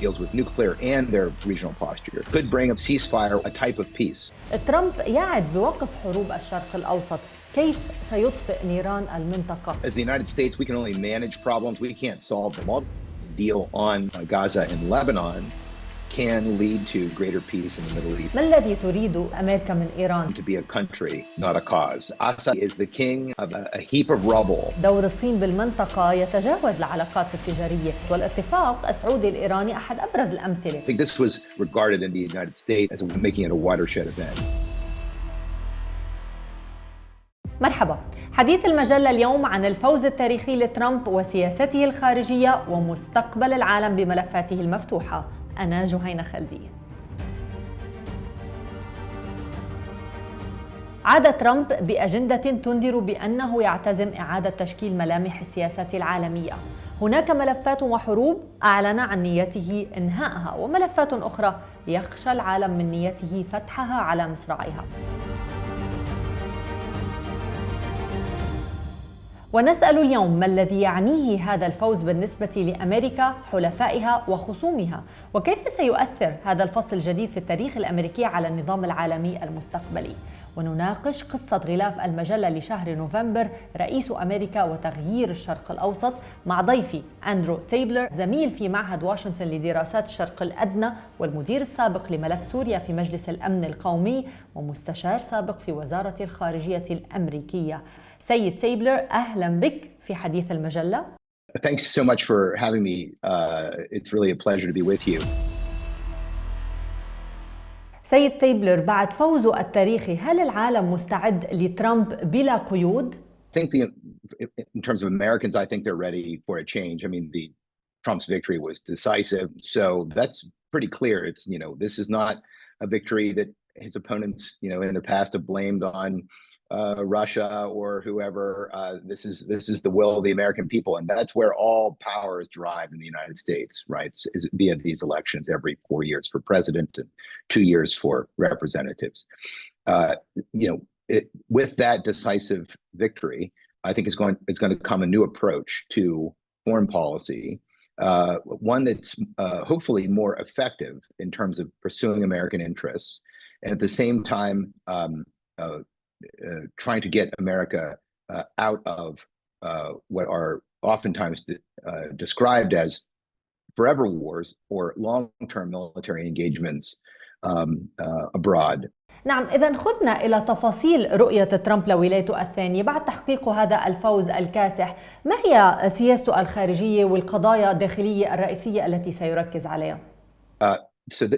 deals with nuclear and their regional posture, could bring a ceasefire, a type of peace. ترمب يعد بوقف حروب الشرق الأوسط. كيف سيطفئ نيران المنطقة؟ As the United States, we can only manage problems. We can't solve them all. Deal on Gaza and Lebanon can lead to greater peace in the Middle East. ما الذي تريد أميركا من إيران؟ To be a country, not a cause. Assad is the king of a heap of rubble. دور الصين بالمنطقة يتجاوز العلاقات التجارية، والاتفاق السعودي الإيراني أحد أبرز الأمثلة. I think this was regarded in the United States as making it a watershed event. مرحبا، حديث المجلة اليوم عن الفوز التاريخي لترمب وسياسته الخارجية ومستقبل العالم بملفاته المفتوحة. أنا جهينة خلدي. عاد ترمب بأجندة تنذر بأنه يعتزم إعادة تشكيل ملامح السياسة العالمية. هناك ملفات وحروب أعلن عن نيته إنهاءها، وملفات أخرى يخشى العالم من نيته فتحها على مصراعيها. ونسأل اليوم ما الذي يعنيه هذا الفوز بالنسبة لأمريكا، حلفائها وخصومها، وكيف سيؤثر هذا الفصل الجديد في التاريخ الأمريكي على النظام العالمي المستقبلي. ونناقش قصة غلاف المجلة لشهر نوفمبر، رئيس أمريكا وتغيير الشرق الأوسط، مع ضيفي أندرو تيبلر، زميل في معهد واشنطن لدراسات الشرق الأدنى والمدير السابق لملف سوريا في مجلس الأمن القومي ومستشار سابق في وزارة الخارجية الأمريكية. سيد تيبلر، أهلا بك في حديث المجلة. Thanks so much for having me. It's really a pleasure to be with you. سيد تيبلر، بعد فوزه التاريخي هل العالم مستعد لترامب بلا قيود؟ I think in terms of Americans, I think they're ready for a change. I mean, Trump's victory was decisive, so that's pretty clear. It's, this is not a victory that his opponents, in the past have blamed on Russia or whoever. This is the will of the American people, and that's where all power is derived in the United States, right? Is via these elections every 4 years for president and 2 years for representatives. With that decisive victory, I think is going to come a new approach to foreign policy, one that's hopefully more effective in terms of pursuing American interests, and at the same time trying to get America out of what are oftentimes described as forever wars or long-term military engagements abroad. نعم، إذن خذنا إلى تفاصيل رؤية ترامب لولايته الثانية بعد تحقيق هذا الفوز الكاسح. ما هي سياسته الخارجية والقضايا الداخلية الرئيسية التي سيركز عليها؟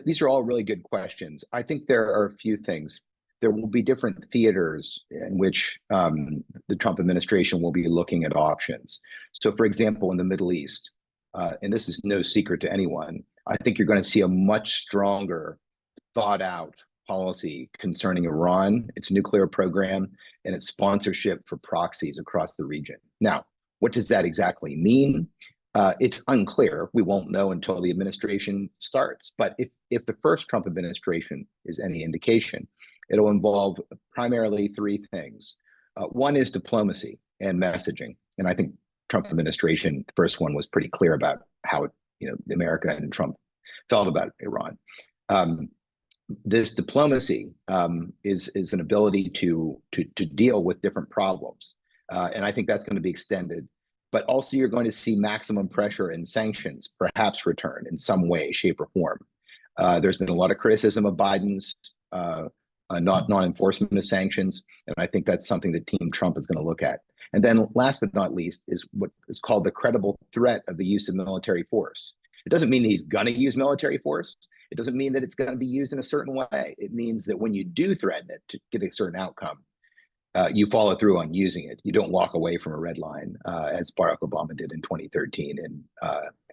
These are all really good questions. I think there are a few things. There will be different theaters in which the Trump administration will be looking at options. So, for example, in the Middle East, and this is no secret to anyone, I think you're going to see a much stronger, thought-out policy concerning Iran, its nuclear program, and its sponsorship for proxies across the region. Now, what does that exactly mean? It's unclear. We won't know until the administration starts. But if the first Trump administration is any indication, it'll involve primarily three things. One is diplomacy and messaging. And I think Trump administration, the first one was pretty clear about how, America and Trump felt about Iran. This diplomacy is an ability to deal with different problems. And I think that's going to be extended. But also you're going to see maximum pressure and sanctions perhaps return in some way, shape, or form. There's been a lot of criticism of Biden's non-enforcement of sanctions, and I think that's something that Team Trump is going to look at. And then last but not least is what is called the credible threat of the use of military force. It doesn't mean that he's going to use military force. It doesn't mean that it's going to be used in a certain way. It means that when you do threaten it to get a certain outcome, you follow through on using it. You don't walk away from a red line, as Barack Obama did in 2013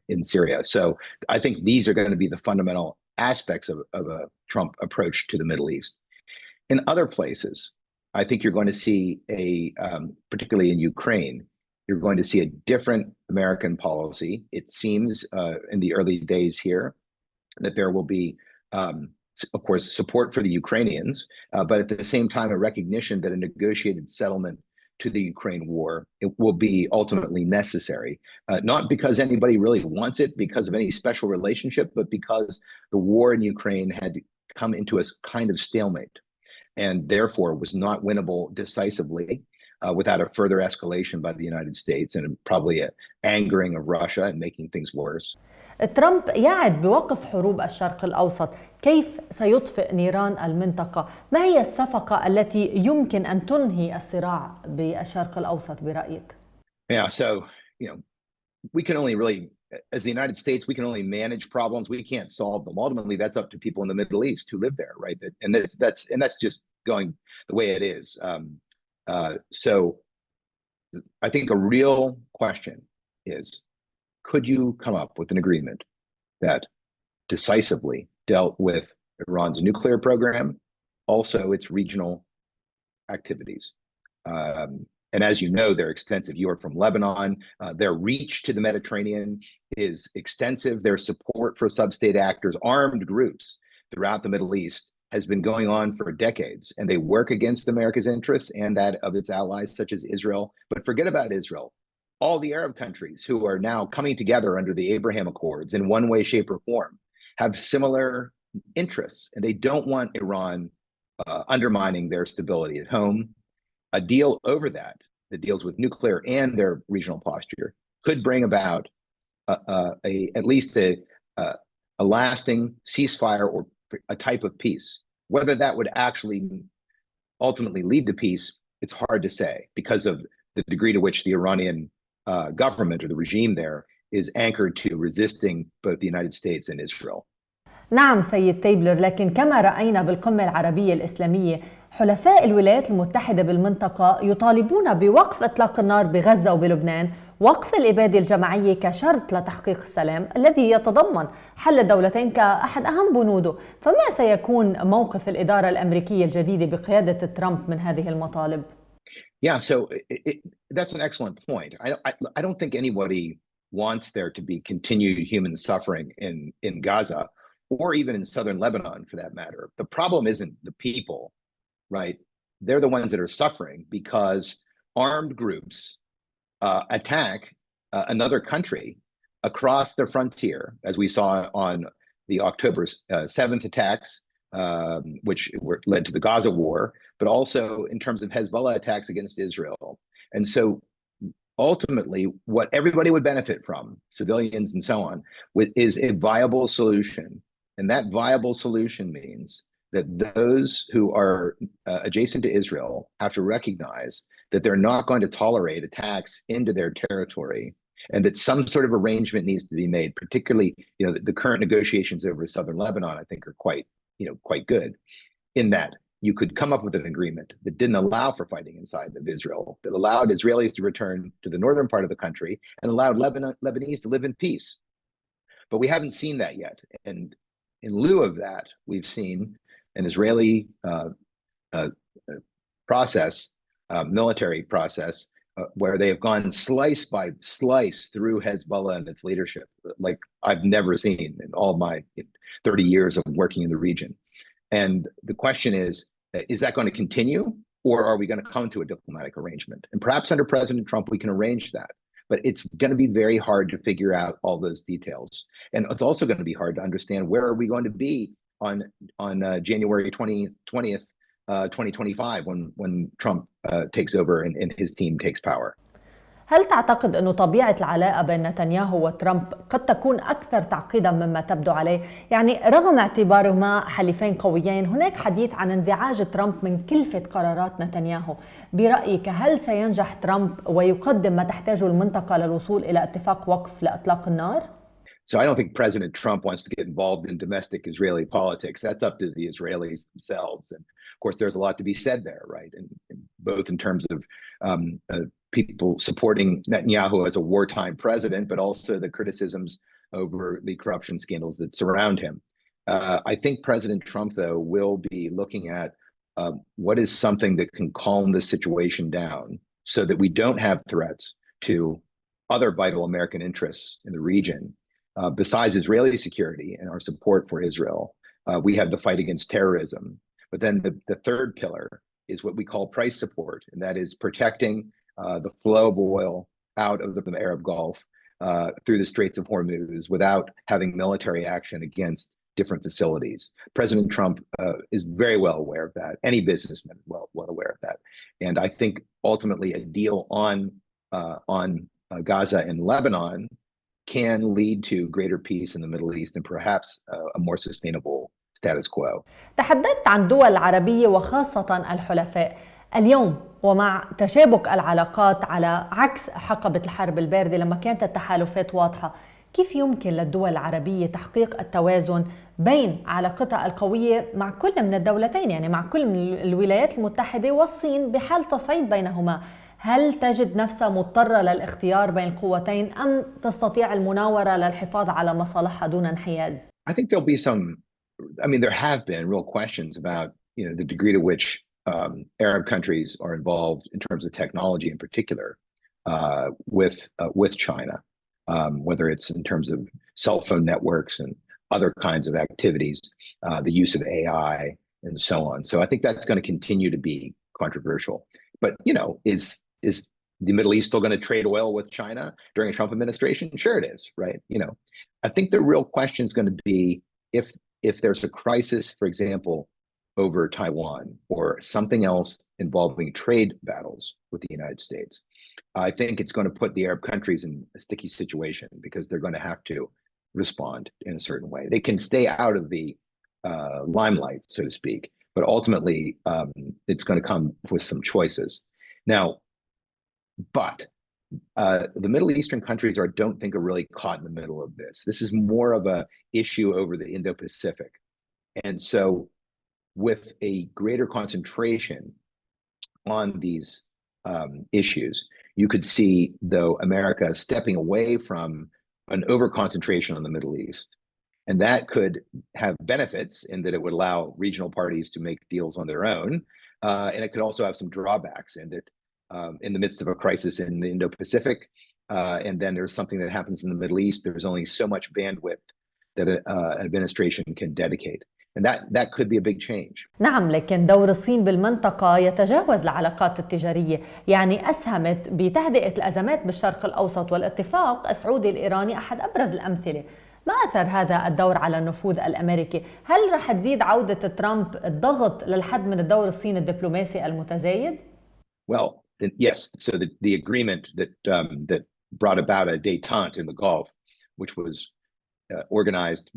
in Syria. So I think these are going to be the fundamental aspects of a Trump approach to the Middle East. In other places, I think you're going to see particularly in Ukraine, you're going to see a different American policy. It seems in the early days here that there will be, of course, support for the Ukrainians, but at the same time, a recognition that a negotiated settlement to the Ukraine war. It will be ultimately necessary, not because anybody really wants it because of any special relationship, but because the war in Ukraine had come into a kind of stalemate and therefore was not winnable decisively without a further escalation by the United States and probably an angering of Russia and making things worse. ترامب يعد بوقف حروب الشرق الأوسط. كيف سيطفئ نيران المنطقة؟ ما هي الصفقة التي يمكن أن تنهي الصراع بالشرق الأوسط برأيك؟ Yeah, so, we can only really, as the United States, we can only manage problems. We can't solve them. Ultimately, that's up to people in the Middle East who live there, right? And that's just going the way it is. So I think a real question is, could you come up with an agreement that decisively dealt with Iran's nuclear program, also its regional activities? And as you know, they're extensive. You are from Lebanon. Their reach to the Mediterranean is extensive. Their support for sub-state actors, armed groups throughout the Middle East, has been going on for decades. And they work against America's interests and that of its allies, such as Israel. But forget about Israel. All the Arab countries who are now coming together under the Abraham Accords in one way, shape, or form have similar interests. And they don't want Iran undermining their stability at home. A deal over that deals with nuclear and their regional posture could bring about at least a lasting ceasefire or a type of peace. Whether that would actually ultimately lead to peace, it's hard to say because of the degree to which the Iranian government or the regime there is anchored to resisting both the United States and Israel. نعم سيد تيبلر، لكن كما رأينا بالقمة العربية الإسلامية حلفاء الولايات المتحدة بالمنطقة يطالبون بوقف إطلاق النار بغزة وبلبنان، وقف الإبادة الجماعية كشرط لتحقيق السلام الذي يتضمن حل الدولتين كأحد أهم بنوده. فما سيكون موقف الإدارة الأمريكية الجديدة بقيادة ترامب من هذه المطالب؟ Yeah, so that's an excellent point. I don't think anybody wants there to be continued human suffering in Gaza or even in southern Lebanon for that matter. The problem isn't the people, right? They're the ones that are suffering because armed groups attack another country across the frontier, as we saw on the October 7th attacks, which led to the Gaza war, but also in terms of Hezbollah attacks against Israel. And so ultimately, what everybody would benefit from, civilians and so on, is a viable solution. And that viable solution means that those who are adjacent to Israel have to recognize that they're not going to tolerate attacks into their territory, and that some sort of arrangement needs to be made. Particularly, the current negotiations over southern Lebanon, I think, are quite good, in that you could come up with an agreement that didn't allow for fighting inside of Israel, that allowed Israelis to return to the northern part of the country and allowed Lebanese to live in peace. But we haven't seen that yet, and in lieu of that, we've seen an Israeli military process, where they have gone slice by slice through Hezbollah and its leadership, like I've never seen in all my 30 years of working in the region. And the question is that going to continue, or are we going to come to a diplomatic arrangement? And perhaps under President Trump, we can arrange that. But it's going to be very hard to figure out all those details. And it's also going to be hard to understand where are we going to be on January 20th, 2025, when Trump takes over and his team takes power. هل تعتقد أن طبيعة العلاقة بين نتنياهو وترمب قد تكون أكثر تعقيداً مما تبدو عليه؟ يعني رغم اعتبارهما حليفين قويين، هناك حديث عن انزعاج ترمب من كلفة قرارات نتنياهو. برأيك هل سينجح ترمب ويقدم ما تحتاجه المنطقة للوصول إلى اتفاق وقف لإطلاق النار؟ So I don't think President Trump wants to get involved in domestic Israeli politics. That's up to the Israelis themselves. And of course, there's a lot to be said there, right? And both in terms of people supporting Netanyahu as a wartime president, but also the criticisms over the corruption scandals that surround him. I think President Trump, though, will be looking at what is something that can calm the situation down so that we don't have threats to other vital American interests in the region. Besides Israeli security and our support for Israel, we have the fight against terrorism. But then the third pillar is what we call price support, and that is protecting the flow of oil out of the Arab Gulf through the Straits of Hormuz without having military action against different facilities. President Trump is very well aware of that. Any businessman is well aware of that. And I think ultimately a deal on Gaza and Lebanon can lead to greater peace in the Middle East and perhaps a more sustainable status quo. تحدثت عن دول العربية وخاصة الحلفاء. اليوم ومع تشابك العلاقات على عكس حقبة الحرب الباردة لما كانت التحالفات واضحة، كيف يمكن للدول العربية تحقيق التوازن بين علاقتها القوية مع كل من الدولتين، يعني مع كل من الولايات المتحدة والصين بحال تصعيد بينهما؟ هل تجد نفسها مضطرة للاختيار بين القوتين أم تستطيع المناورة للحفاظ على مصالحها دون انحياز؟ I think there'll be there have been real questions about, the degree to which Arab countries are involved in terms of technology in particular with China, whether it's in terms of cell phone networks and other kinds of activities, the use of AI and so on. So I think that's going to continue to be controversial. But, is the Middle East still going to trade oil with China during a Trump administration? Sure it is, right? I think the real question is going to be if there's a crisis, for example, over Taiwan or something else involving trade battles with the United States, I think it's going to put the Arab countries in a sticky situation because they're going to have to respond in a certain way. They can stay out of the limelight, so to speak, but ultimately it's going to come with some choices. Now, but the Middle Eastern countries don't think are really caught in the middle of this. This is more of a issue over the Indo-Pacific. And so with a greater concentration on these issues, you could see, though, America stepping away from an over-concentration on the Middle East. And that could have benefits in that it would allow regional parties to make deals on their own. And it could also have some drawbacks in that in the midst of a crisis in the Indo-Pacific, and then there's something that happens in the Middle East, there's only so much bandwidth that an administration can dedicate. And that could be a big change. نعم، لكن دور الصين بالمنطقة يتجاوز العلاقات التجارية، يعني أسهمت بتهدئة الأزمات بالشرق الأوسط، والاتفاق السعودي الإيراني أحد أبرز الأمثلة. ما أثر هذا الدور على النفوذ الأمريكي؟ هل رح تزيد عودة ترمب الضغط للحد من الدور الصيني الدبلوماسي المتزايد؟ Well, yes. So the agreement that brought about a détente in the Gulf, which was organized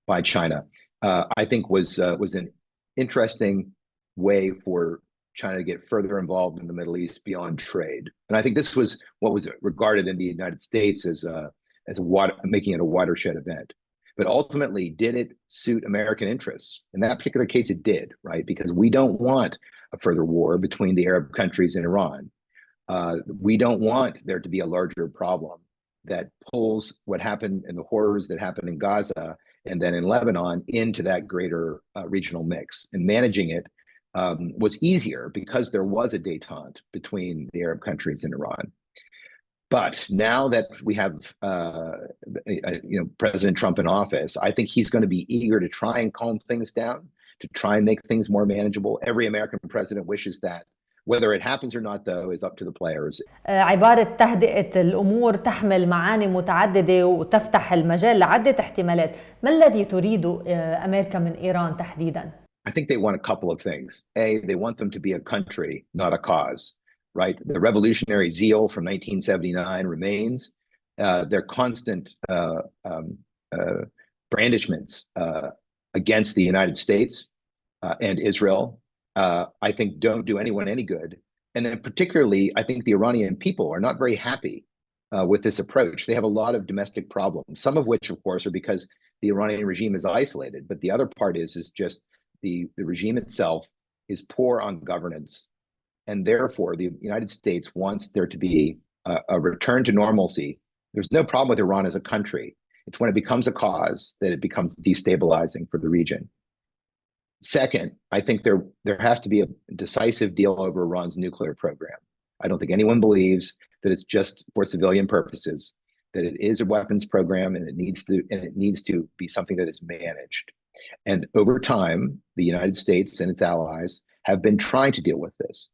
by China, I think was an interesting way for China to get further involved in the Middle East beyond trade. And I think this was what was regarded in the United States as making it a watershed event. But ultimately, did it suit American interests? In that particular case, it did, right? Because we don't want a further war between the Arab countries and Iran. We don't want there to be a larger problem that pulls what happened and the horrors that happened in Gaza and then in Lebanon into that greater regional mix. And managing it was easier because there was a détente between the Arab countries and Iran. But now that we have President Trump in office, I think he's going to be eager to try and calm things down, to try and make things more manageable. Every American president wishes that. Whether it happens or not, though, is up to the players. عبارة تهدئة الأمور تحمل معاني متعددة وتفتح المجال لعدة احتمالات. ما الذي تريده أميركا من إيران تحديداً؟ I think they want a couple of things. A, they want them to be a country, not a cause, right? The revolutionary zeal from 1979 remains. Their constant brandishments against the United States and Israel, I think don't do anyone any good. And then particularly, I think the Iranian people are not very happy with this approach. They have a lot of domestic problems, some of which, of course, are because the Iranian regime is isolated. But the other part is just the regime itself is poor on governance. And therefore, the United States wants there to be a return to normalcy. There's no problem with Iran as a country. It's when it becomes a cause that it becomes destabilizing for the region. Second, I think there has to be a decisive deal over Iran's nuclear program. I don't think anyone believes that it's just for civilian purposes, that it is a weapons program and it needs to be something that is managed. And over time, the United States and its allies have been trying to deal with this.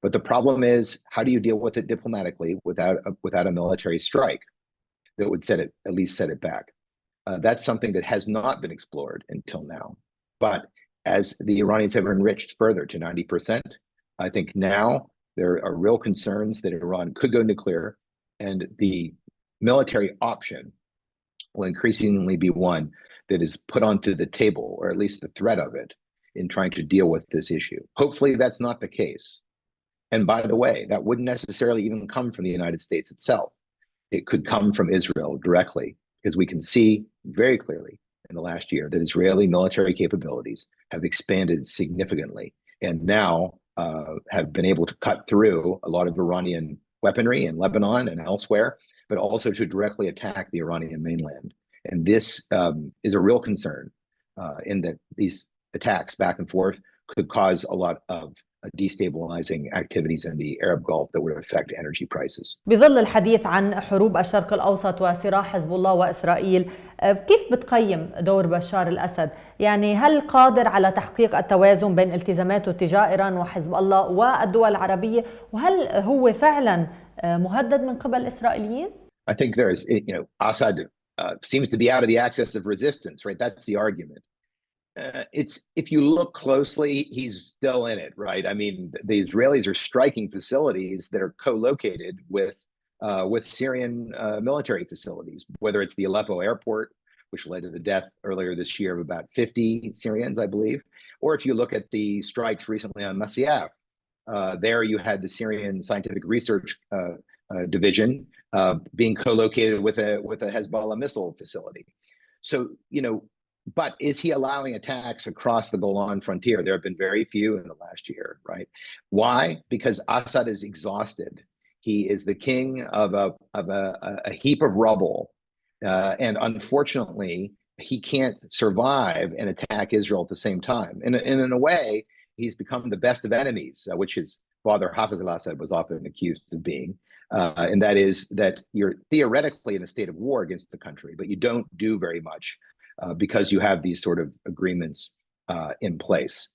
But the problem is, how do you deal with it diplomatically without a military strike that would at least set it back? That's something that has not been explored until now. But as the Iranians have enriched further to 90%, I think now there are real concerns that Iran could go nuclear, and the military option will increasingly be one that is put onto the table, or at least the threat of it, in trying to deal with this issue. Hopefully that's not the case. And by the way, that wouldn't necessarily even come from the United States itself. It could come from Israel directly, because we can see very clearly in the last year that Israeli military capabilities have expanded significantly, and now have been able to cut through a lot of Iranian weaponry in Lebanon and elsewhere, but also to directly attack the Iranian mainland. And this is a real concern in that these attacks back and forth could cause a lot of destabilizing activities in the Arab Gulf that would affect energy prices. بظل الحديث عن حروب الشرق الأوسط وصراع حزب الله وإسرائيل، كيف بتقيم دور بشار الأسد؟ يعني هل قادر على تحقيق التوازن بين التزاماته تجاه إيران وحزب الله والدول العربية؟ وهل هو فعلا مهدد من قبل الإسرائيليين؟ I think Assad seems to be out of the axis of resistance, right? That's the argument. If you look closely, he's still in it, right? I mean, the Israelis are striking facilities that are co-located with Syrian military facilities, whether it's the Aleppo airport, which led to the death earlier this year of about 50 Syrians, I believe, or if you look at the strikes recently on Masyaf, there you had the Syrian Scientific Research Division being co-located with a Hezbollah missile facility. So, but is he allowing attacks across the Golan frontier? There have been very few in the last year, right? Why? Because Assad is exhausted. He is the king of a heap of rubble. And unfortunately, he can't survive and attack Israel at the same time. And in a way, he's become the best of enemies, which his father Hafez al-Assad was often accused of being. And that is that you're theoretically in a state of war against the country, but you don't do very much because you have these sort of agreements in place.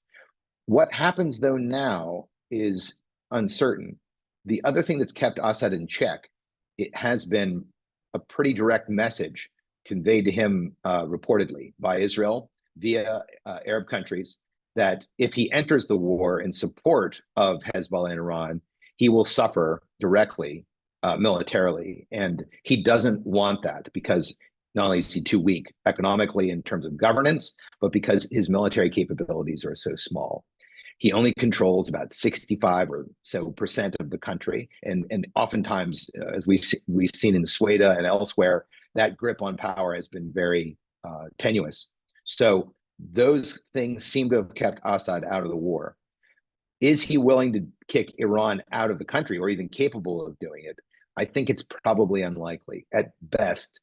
What happens though now is uncertain. The other thing that's kept Assad in check, it has been a pretty direct message conveyed to him reportedly by Israel via Arab countries that if he enters the war in support of Hezbollah and Iran, he will suffer directly militarily. And he doesn't want that because not only is he too weak economically in terms of governance, but because his military capabilities are so small. He only controls about 65% or so of the country. And oftentimes, as we've seen in Sweden and elsewhere, that grip on power has been very tenuous. So those things seem to have kept Assad out of the war. Is he willing to kick Iran out of the country or even capable of doing it? I think it's probably unlikely. At best,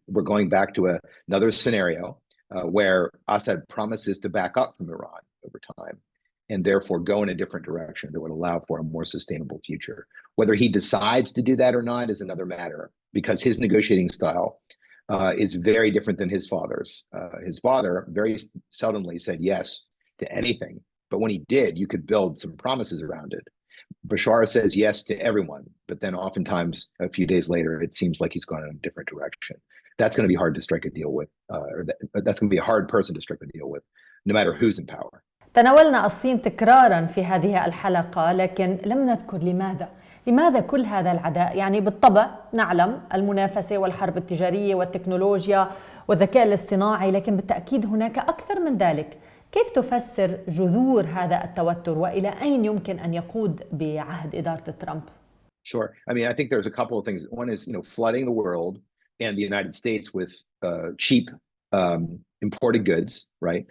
we're going back to another scenario where Assad promises to back up from Iran over time and therefore go in a different direction that would allow for a more sustainable future. Whether he decides to do that or not is another matter, because his negotiating style is very different than his father's. His father very seldomly said yes to anything, but when he did, you could build some promises around it. Bashar says yes to everyone, but then oftentimes a few days later, it seems like he's gone in a different direction. That's going to be hard to strike a deal with, that's going to be a hard person to strike a deal with, no matter who's in power. تناولنا الصين تكرارا في هذه الحلقة، لكن لم نذكر لماذا كل هذا العداء؟ يعني بالطبع نعلم المنافسة والحرب التجارية والتكنولوجيا والذكاء الاصطناعي، لكن بالتأكيد هناك أكثر من ذلك. كيف تفسر جذور هذا التوتر وإلى أين يمكن أن يقود بعهد إدارة ترامب؟ Sure. I mean, I think there's a couple of things. One is, flooding the world and the United States with cheap imported goods, right,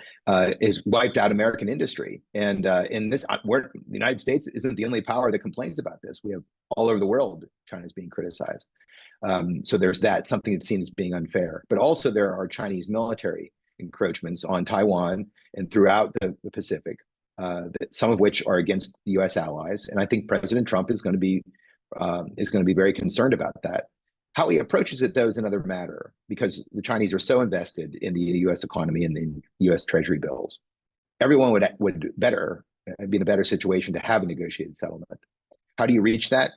is wiped out American industry. And in this, the United States isn't the only power that complains about this. We have all over the world, China's being criticized. So there's that, something that's seen as being unfair. But also there are Chinese military encroachments on Taiwan and throughout the Pacific, some of which are against the U.S. allies. And I think President Trump is going to be very concerned about that. How he approaches it, though, is another matter, because the Chinese are so invested in the U.S. economy and the U.S. Treasury bills. Everyone would better be in a better situation to have a negotiated settlement. How do you reach that?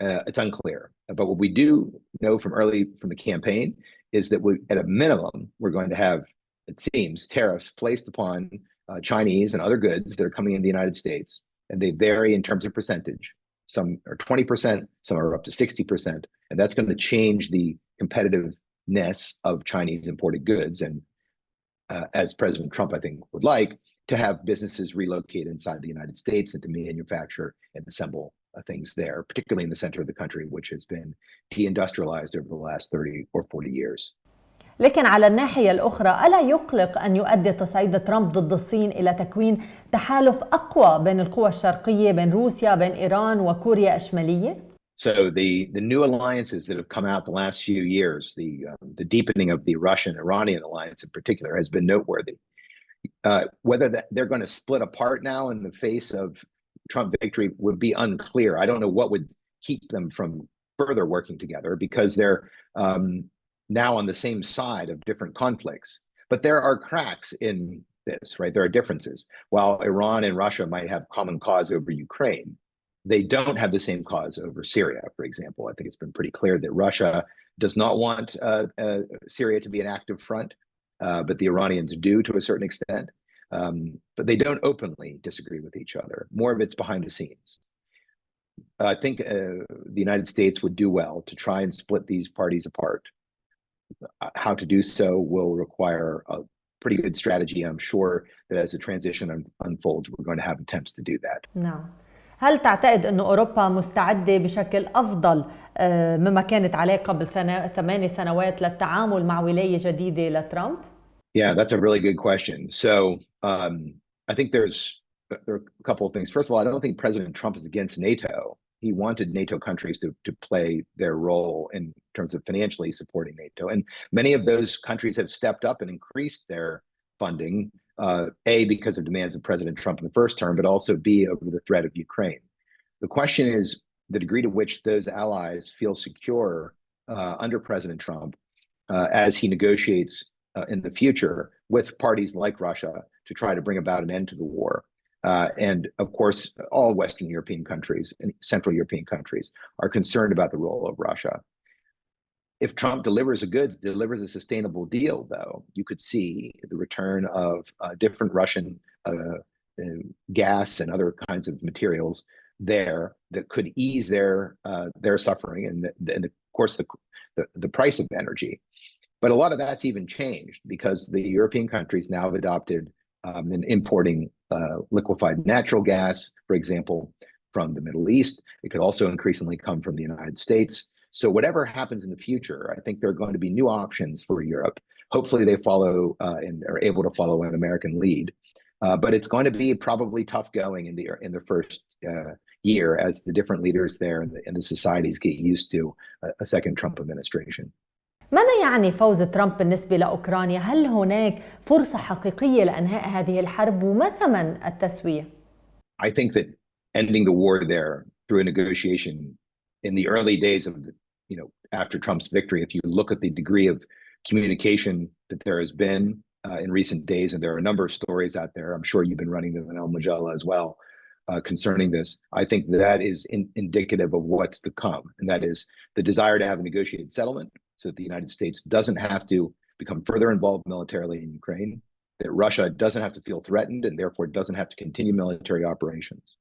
It's unclear. But what we do know from the campaign is that at a minimum, we're going to have, it seems, tariffs placed upon Chinese and other goods that are coming in the United States. And they vary in terms of percentage. Some are 20%, some are up to 60%. And that's going to change the competitiveness of Chinese imported goods. And as President Trump, I think, would like, to have businesses relocate inside the United States and to manufacture and assemble things there, particularly in the center of the country, which has been deindustrialized over the last 30 or 40 years. لكن على الناحية الأخرى ألا يقلق أن يؤدي تصعيد ترامب ضد الصين إلى تكوين تحالف أقوى بين القوى الشرقية، بين روسيا، بين إيران وكوريا الشمالية؟ So the new alliances that have come out the last few years, the deepening of the Russian-Iranian alliance in particular, has been noteworthy. Whether they're going to split apart now in the face of Trump victory would be unclear. I don't know what would keep them from further working together because they're now on the same side of different conflicts. But there are cracks in this, right? There are differences. While Iran and Russia might have common cause over Ukraine, they don't have the same cause over Syria, for example. I think it's been pretty clear that Russia does not want Syria to be an active front, but the Iranians do to a certain extent. But they don't openly disagree with each other. More of it's behind the scenes. I think the United States would do well to try and split these parties apart. How to do so will require a pretty good strategy. I'm sure that as the transition unfolds, we're going to have attempts to do that. نعم. هل تعتقد أن أوروبا مستعدة بشكل أفضل مما كانت عليه قبل 8 سنوات للتعامل مع ولاية جديدة لترامب؟ Yeah, that's a really good question. So I think there are a couple of things. First of all, I don't think President Trump is against NATO. He wanted NATO countries to play their role in terms of financially supporting NATO. And many of those countries have stepped up and increased their funding, A, because of demands of President Trump in the first term, but also B, over the threat of Ukraine. The question is the degree to which those allies feel secure under President Trump as he negotiates in the future with parties like Russia to try to bring about an end to the war. And of course, all Western European countries and Central European countries are concerned about the role of Russia. If Trump delivers a sustainable deal, though, you could see the return of different Russian gas and other kinds of materials there that could ease their suffering and of course the price of energy. But a lot of that's even changed because the European countries now have adopted in importing liquefied natural gas, for example, from the Middle East. It could also increasingly come from the United States. So whatever happens in the future, I think there are going to be new options for Europe. Hopefully they follow and are able to follow an American lead. But it's going to be probably tough going in the first year as the different leaders there and the societies get used to a second Trump administration. ماذا يعني فوز ترامب بالنسبة لأوكرانيا؟ هل هناك فرصة حقيقية لإنهاء هذه الحرب وما ثمن التسوية؟ I think that ending the war there through a negotiation in the early days of after Trump's victory, if you look at the degree of communication that there has been in recent days, and there are a number of stories out there, I'm sure you've been running them in المجلة as well, concerning this, I think that is indicative of what's to come, and that is the desire to have a negotiated settlement so that the United States doesn't have to become further involved militarily in Ukraine, that Russia doesn't have to feel threatened and therefore doesn't have to continue military operations.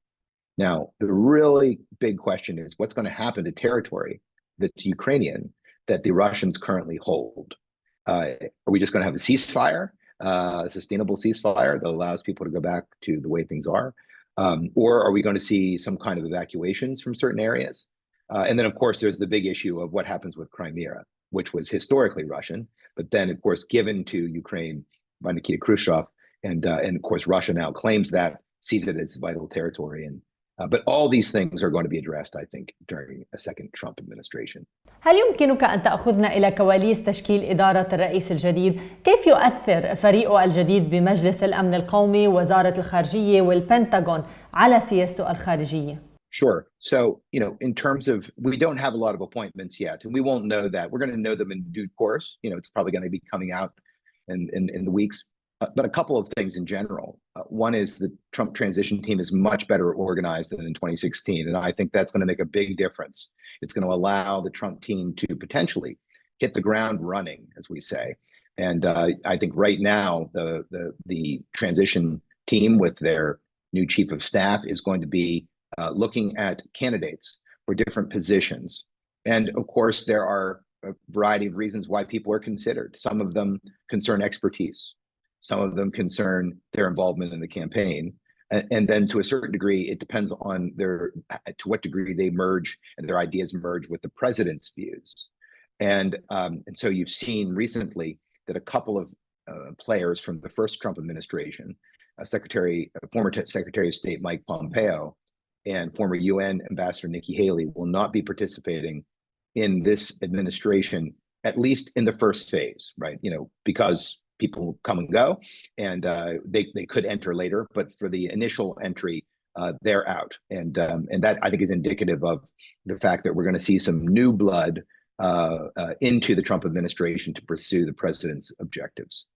Now, the really big question is what's going to happen to territory that's Ukrainian that the Russians currently hold? Are we just going to have a ceasefire, a sustainable ceasefire that allows people to go back to the way things are? Or are we going to see some kind of evacuations from certain areas? And then, of course, there's the big issue of what happens with Crimea, which was historically Russian, but then, of course, given to Ukraine by Nikita Khrushchev. And of course, Russia now claims that, sees it as vital territory. But all these things are going to be addressed, I think, during a second Trump administration. هل يمكنك أن تأخذنا إلى كواليس تشكيل إدارة الرئيس الجديد؟ كيف يؤثر فريقه الجديد بمجلس الأمن القومي، وزارة الخارجية والبنتاغون على سياسته الخارجية؟ Sure. So, in terms of, we don't have a lot of appointments yet, and we won't know that. We're going to know them in due course. It's probably going to be coming out in the weeks but a couple of things in general. One is the Trump transition team is much better organized than in 2016, and I think that's going to make a big difference. It's going to allow the Trump team to potentially hit the ground running, as we say. And I think right now the transition team with their new chief of staff is going to be looking at candidates for different positions. And of course, there are a variety of reasons why people are considered. Some of them concern expertise. Some of them concern their involvement in the campaign. And then to a certain degree, it depends on to what degree they merge and their ideas merge with the president's views. And so you've seen recently that a couple of players from the first Trump administration, former Secretary of State Mike Pompeo and former UN Ambassador Nikki Haley will not be participating in this administration, at least in the first phase, right? Because people come and go, and they could enter later, but for the initial entry, they're out, and that I think is indicative of the fact that we're going to see some new blood into the Trump administration to pursue the president's objectives.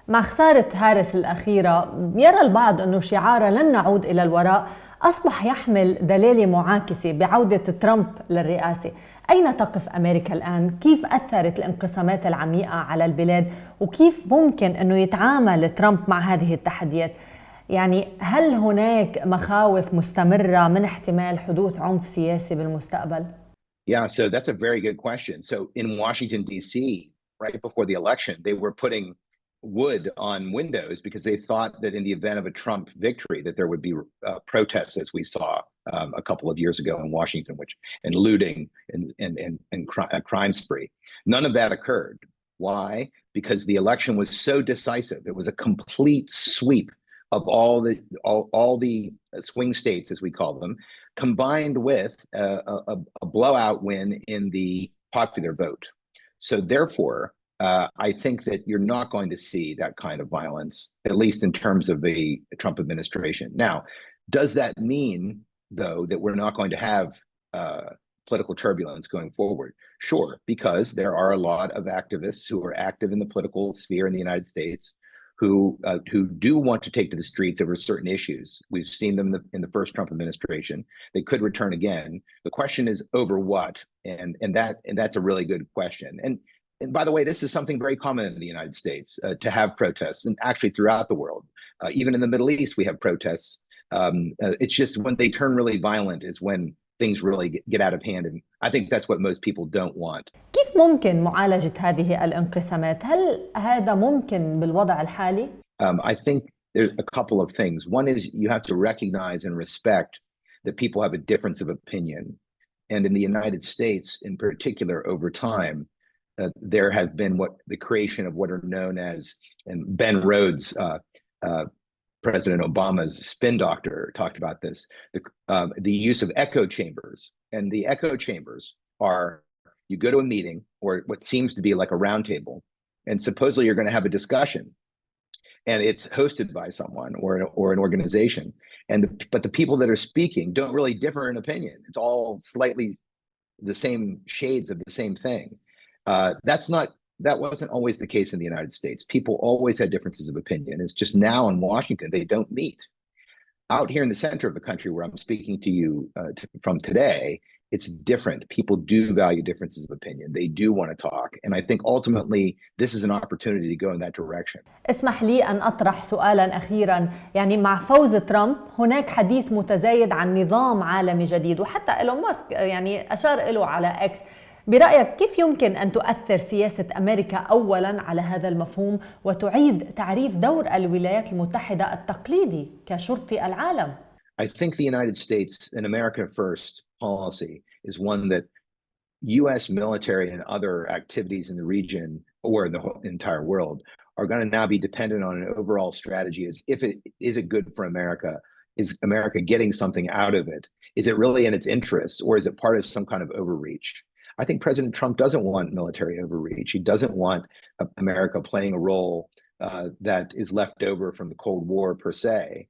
مع خسارة هاريس الأخيرة يرى البعض أنه شعار لن نعود إلى الوراء أصبح يحمل دلالة معاكسة بعودة ترامب للرئاسة. أين تقف أمريكا الآن؟ كيف أثرت الانقسامات العميقة على البلاد؟ وكيف ممكن أنه يتعامل ترامب مع هذه التحديات؟ يعني هل هناك مخاوف مستمرة من احتمال حدوث عنف سياسي بالمستقبل؟ Yeah, so that's a very good question. So in Washington, D.C., right before the election, they were putting wood on windows because they thought that in the event of a Trump victory, that there would be protests, as we saw a couple of years ago in Washington, and looting and crime spree. None of that occurred. Why? Because the election was so decisive. It was a complete sweep of all the swing states, as we call them, combined with a blowout win in the popular vote. So therefore, I think that you're not going to see that kind of violence, at least in terms of the Trump administration. Now, does that mean, though, that we're not going to have political turbulence going forward? Sure, because there are a lot of activists who are active in the political sphere in the United States who do want to take to the streets over certain issues. We've seen them in the first Trump administration. They could return again. The question is over what, and that's a really good question. And by the way, this is something very common in the United States to have protests, and actually throughout the world. Even in the Middle East, we have protests. It's just when they turn really violent is when things really get out of hand, and I think that's what most people don't want. كيف ممكن معالجة هذه الانقسامات؟ هل هذا ممكن بالوضع الحالي؟ I think there's a couple of things. One is you have to recognize and respect that people have a difference of opinion. And in the United States, in particular, over time, there have been the creation of what are known as, and Ben Rhodes, President Obama's spin doctor, talked about this, the use of echo chambers. And the echo chambers are, you go to a meeting or what seems to be like a roundtable, and supposedly you're going to have a discussion, and it's hosted by someone or an organization, but the people that are speaking don't really differ in opinion. It's all slightly the same shades of the same thing. That wasn't always the case in the United States. People always had differences of opinion. It's just now in Washington, they don't meet. Out here in the center of the country where I'm speaking to you from today, it's different. People do value differences of opinion. They do want to talk. And I think ultimately this is an opportunity to go in that direction. اسمح لي أن أطرح سؤالا أخيرا. يعني مع فوز ترامب هناك حديث متزايد عن نظام عالمي جديد، وحتى إيلون ماسك يعني أشار له على إكس. برأيك كيف يمكن أن تؤثر سياسة أمريكا أولاً على هذا المفهوم وتعيد تعريف دور الولايات المتحدة التقليدي كشرطي العالم؟ I think the United States and America first policy is one that U.S. military and other activities in the region or in the whole entire world are going to now be dependent on an overall strategy as if is it good for America? Is America getting something out of it? Is it really in its interests, or is it part of some kind of overreach? I think President Trump doesn't want military overreach. He doesn't want America playing a role that is left over from the Cold War per se,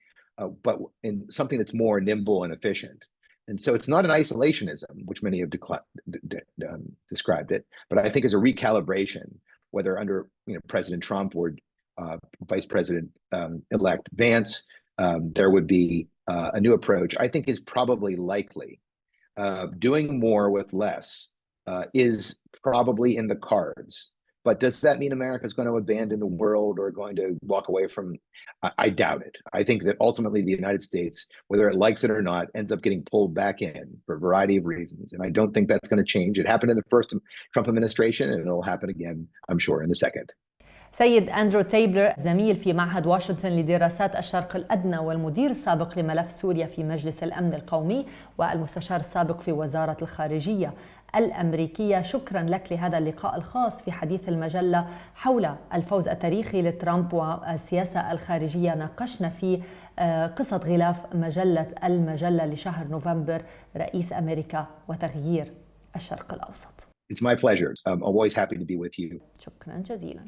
but in something that's more nimble and efficient. And so it's not an isolationism, which many have described it, but I think as a recalibration, whether under President Trump or Vice President-elect Vance, there would be a new approach, I think is probably likely. Doing more with less is probably in the cards. But does that mean America is going to abandon the world or going to walk away from? I doubt it. I think that ultimately the United States, whether it likes it or not, ends up getting pulled back in for a variety of reasons. And I don't think that's going to change. It happened in the first Trump administration, and it'll happen again, I'm sure, in the second. سيد أندرو تيبلر، زميل في معهد واشنطن لدراسات الشرق الأدنى والمدير السابق لملف سوريا في مجلس الأمن القومي والمستشار السابق في وزارة الخارجية الأمريكية، شكرا لك لهذا اللقاء الخاص في حديث المجلة حول الفوز التاريخي لترامب والسياسة الخارجية. ناقشنا في قصة غلاف مجلة المجلة لشهر نوفمبر رئيس أمريكا وتغيير الشرق الأوسط. It's my pleasure. I'm always happy to be with you. شكرا جزيلا.